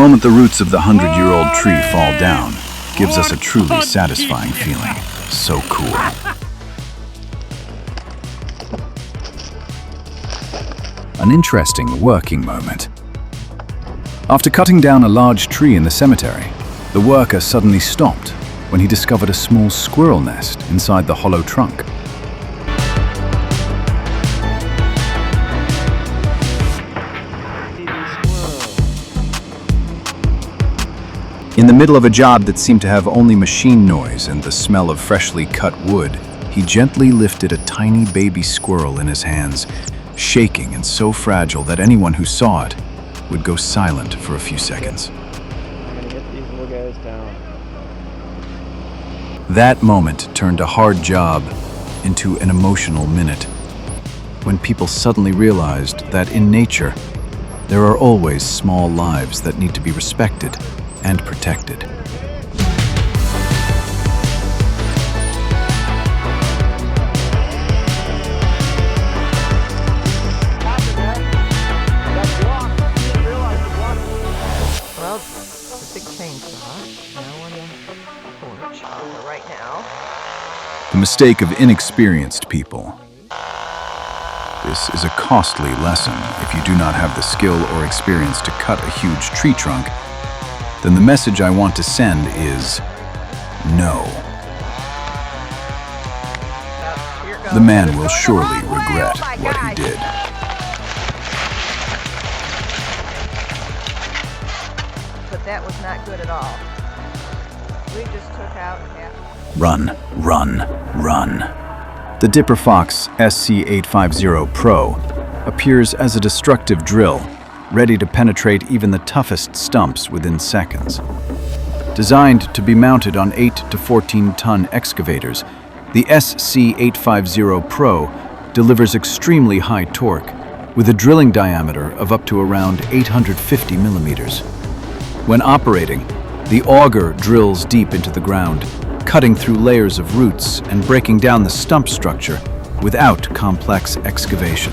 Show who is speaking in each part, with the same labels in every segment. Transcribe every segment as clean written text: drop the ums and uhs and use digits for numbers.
Speaker 1: moment the roots of the 100-year-old tree fall down gives us a truly satisfying feeling. So cool. An interesting working moment. After cutting down a large tree in the cemetery, the worker suddenly stopped when he discovered a small squirrel nest inside the hollow trunk. In the middle of a job that seemed to have only machine noise and the smell of freshly cut wood, he gently lifted a tiny baby squirrel in his hands, shaking and so fragile that anyone who saw it would go silent for a few seconds. That moment turned a hard job into an emotional minute, when people suddenly realized that in nature, there are always small lives that need to be respected and protected. The mistake of inexperienced people. This is a costly lesson. If you do not have the skill or experience to cut a huge tree trunk, then the message I want to send is no. The man will surely regret what he did.
Speaker 2: But that was not good at all. We just took out half.
Speaker 1: Run, run, run. The Dipper Fox SC850 Pro appears as a destructive drill, ready to penetrate even the toughest stumps within seconds. Designed to be mounted on 8 to 14-ton excavators, the SC850 Pro delivers extremely high torque with a drilling diameter of up to around 850 millimeters. When operating, the auger drills deep into the ground, cutting through layers of roots and breaking down the stump structure without complex excavation.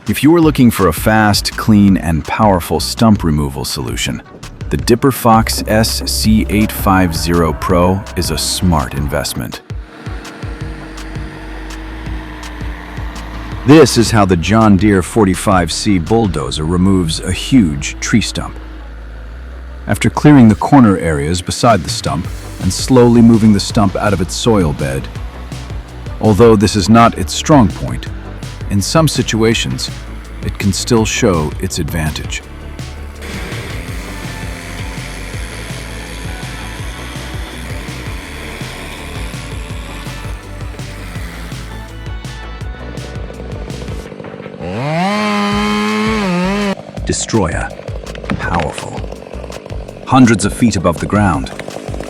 Speaker 1: If you are looking for a fast, clean, and powerful stump removal solution, the Dipper Fox SC850 Pro is a smart investment. This is how the John Deere 45C bulldozer removes a huge tree stump. After clearing the corner areas beside the stump and slowly moving the stump out of its soil bed, although this is not its strong point, in some situations, it can still show its advantage. Destroyer. Powerful. Hundreds of feet above the ground.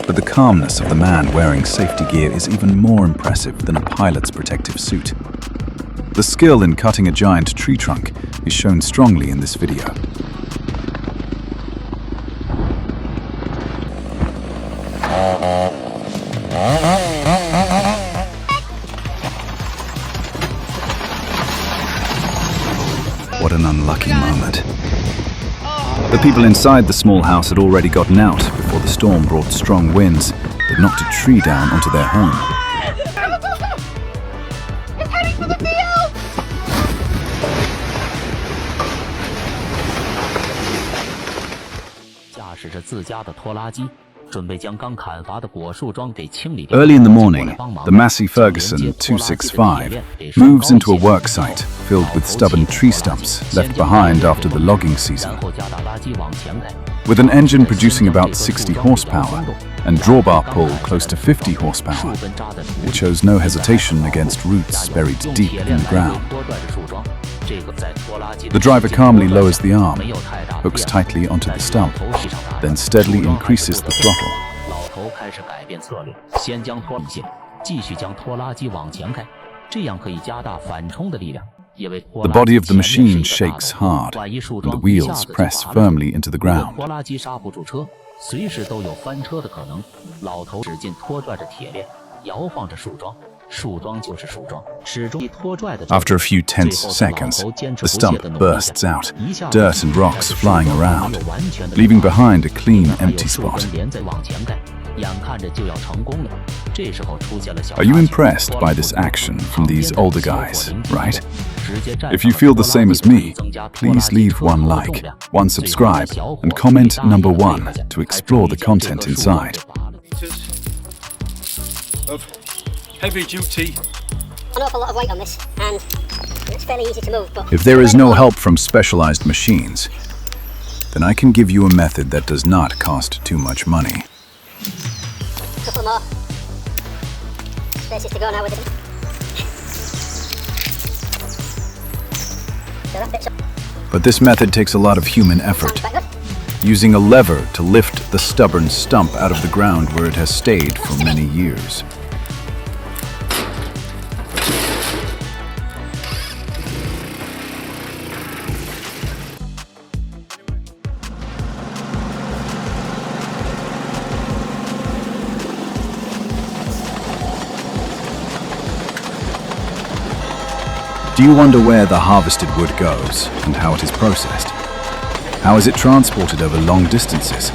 Speaker 1: But the calmness of the man wearing safety gear is even more impressive than a pilot's protective suit. The skill in cutting a giant tree trunk is shown strongly in this video. What an unlucky moment. The people inside the small house had already gotten out before the storm brought strong winds that knocked a tree down onto their home.
Speaker 2: It's heading for the field!
Speaker 3: 驾驶着自家的拖拉机，准备将刚砍伐的果树桩给清理掉。
Speaker 1: Early in the morning, the Massey Ferguson 265 moves into a work site filled with stubborn tree stumps left behind after the logging season. With an engine producing about 60 horsepower and drawbar pull close to 50 horsepower, it shows no hesitation against roots buried deep in the ground. The driver calmly lowers the arm, hooks tightly onto the stump, then steadily increases the throttle. The body of the machine shakes hard, and the wheels press firmly into the ground.
Speaker 3: 树桩就是树桩，始终拖拽的。
Speaker 1: After a few tense seconds, the stump bursts out, dirt and rocks flying around, leaving behind a clean, empty spot. Are you impressed by this action from these older guys, right? If you feel the same as me, please leave one like, one subscribe, and comment number 1 to explore the content inside.
Speaker 4: Of heavy duty.
Speaker 5: An awful lot of weight on this, and it's fairly easy to move, but...
Speaker 1: If there is no help from specialized machines, then I can give you a method that does not cost too much money.
Speaker 5: Couple more spaces to go now with it. So that bit's up.
Speaker 1: But this method takes a lot of human effort,
Speaker 5: Quite good.
Speaker 1: using a lever to lift the stubborn stump out of the ground where it has stayed for many years. Do you wonder where the harvested wood goes and how it is processed? How is it transported over long distances?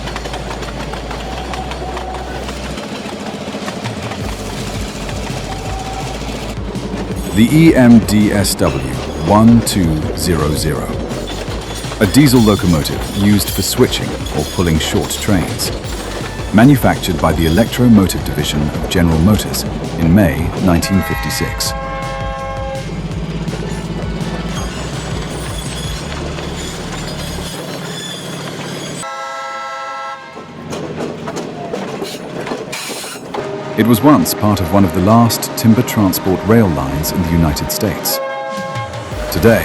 Speaker 1: The EMDSW 1200, a diesel locomotive used for switching or pulling short trains, manufactured by the Electromotive Division of General Motors in May 1956. It was once part of one of the last timber transport rail lines in the United States. Today,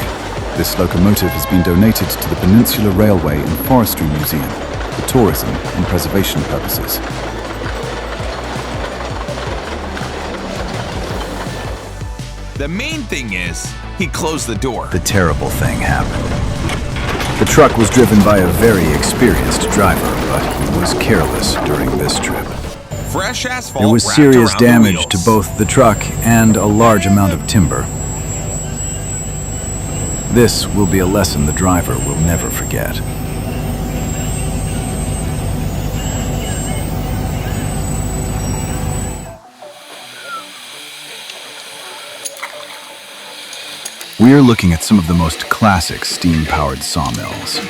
Speaker 1: this locomotive has been donated to the Peninsula Railway and Forestry Museum for tourism and preservation purposes.
Speaker 6: The main thing is, he closed the door.
Speaker 1: The terrible thing happened. The truck was driven by a very experienced driver, but he was careless during this trip.
Speaker 6: Fresh asphalt.
Speaker 1: There was
Speaker 6: wrapped
Speaker 1: serious
Speaker 6: around the
Speaker 1: damage to
Speaker 6: wheels.
Speaker 1: both the truck and a large amount of timber. This will be a lesson the driver will never forget. We are looking at some of the most classic steam-powered sawmills.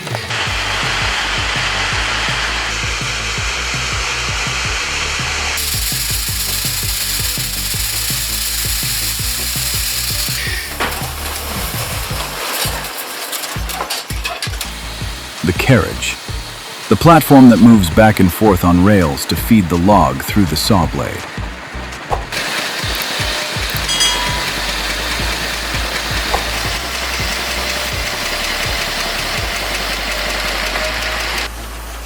Speaker 1: The carriage, the platform that moves back and forth on rails to feed the log through the saw blade.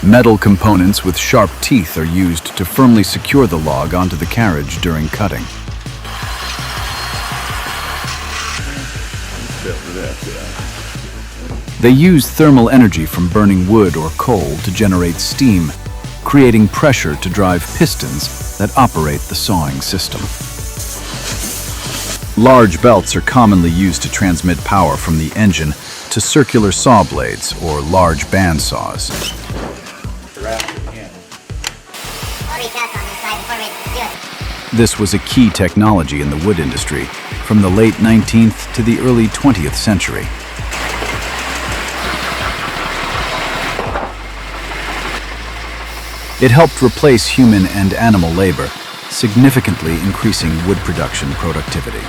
Speaker 1: Metal components with sharp teeth are used to firmly secure the log onto the carriage during cutting. They use thermal energy from burning wood or coal to generate steam, creating pressure to drive pistons that operate the sawing system. Large belts are commonly used to transmit power from the engine to circular saw blades or large band saws. This was a key technology in the wood industry from the late 19th to the early 20th century. It helped replace human and animal labor, significantly increasing wood production productivity.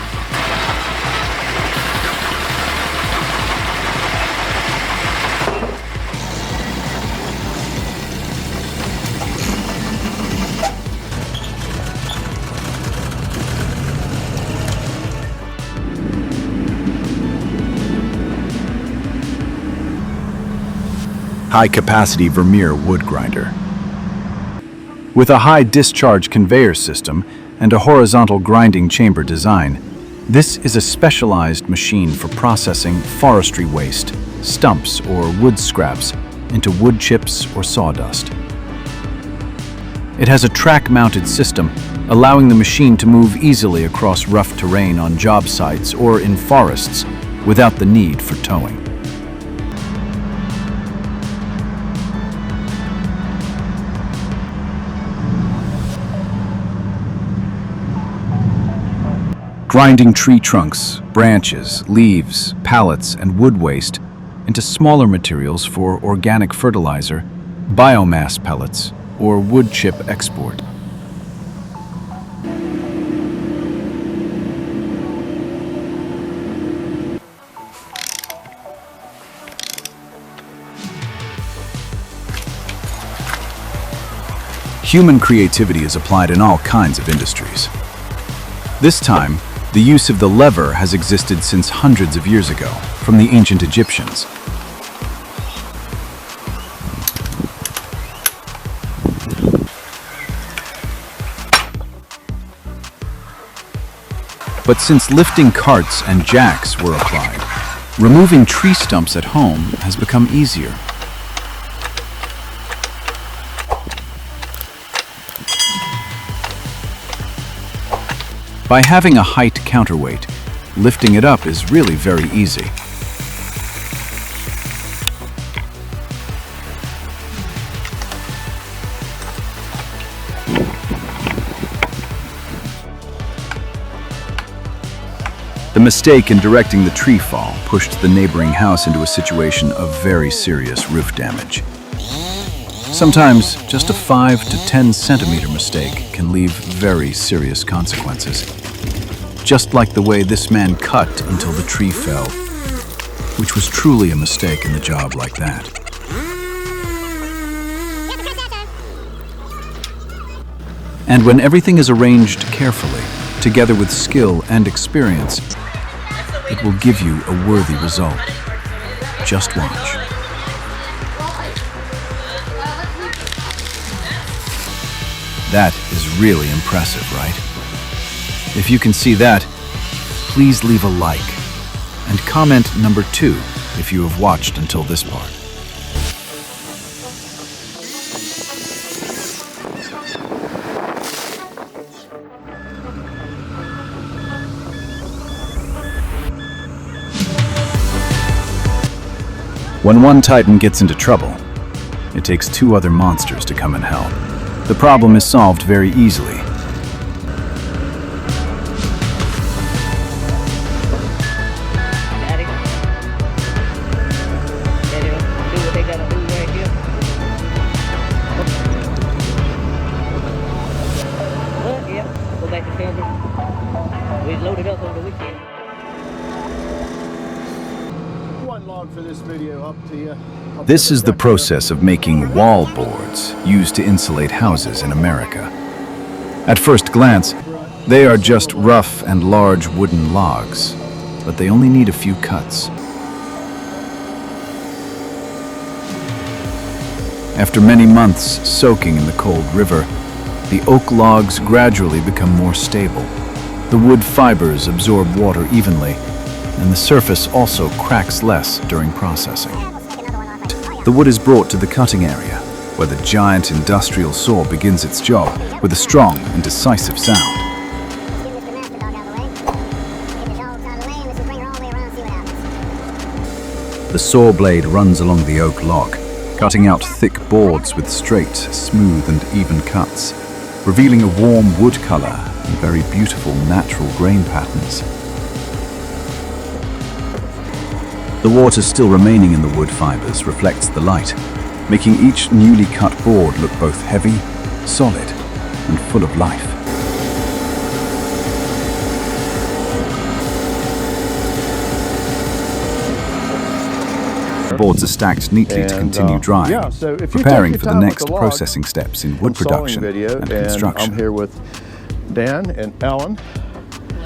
Speaker 1: High-capacity Vermeer wood grinder. With a high discharge conveyor system and a horizontal grinding chamber design, this is a specialized machine for processing forestry waste, stumps or wood scraps, into wood chips or sawdust. It has a track-mounted system allowing the machine to move easily across rough terrain on job sites or in forests without the need for towing. Grinding tree trunks, branches, leaves, pallets, and wood waste into smaller materials for organic fertilizer, biomass pellets, or wood chip export. Human creativity is applied in all kinds of industries. This time, the use of the lever has existed since hundreds of years ago, from the ancient Egyptians. But since lifting carts and jacks were applied, removing tree stumps at home has become easier. By having a height counterweight, lifting it up is really very easy. The mistake in directing the tree fall pushed the neighboring house into a situation of very serious roof damage. Sometimes, just a 5 to 10 centimeter mistake can leave very serious consequences. Just like the way this man cut until the tree fell, which was truly a mistake in the job like that. And when everything is arranged carefully, together with skill and experience, it will give you a worthy result. Just watch. That is really impressive, right? If you can see that, please leave a like and comment number 2 if you have watched until this part. When one titan gets into trouble, it takes 2 other monsters to come and help. The problem is solved very easily.
Speaker 7: Daddy, do what they gotta do right here. But yeah, go back to camping. We loaded up over the weekend.
Speaker 8: One log for this video up to you.
Speaker 1: This is the process of making wall boards used to insulate houses in America. At first glance, they are just rough and large wooden logs, but they only need a few cuts. After many months soaking in the cold river, the oak logs gradually become more stable. The wood fibers absorb water evenly, and the surface also cracks less during processing. The wood is brought to the cutting area, where the giant industrial saw begins its job with a strong and decisive sound. The saw blade runs along the oak log, cutting out thick boards with straight, smooth and even cuts, revealing a warm wood color and very beautiful natural grain patterns. The water still remaining in the wood fibers reflects the light, making each newly cut board look both heavy, solid, and full of life. The boards are stacked neatly to continue drying, preparing for the next processing steps in wood production and construction.
Speaker 8: I'm here with Dan and Alan.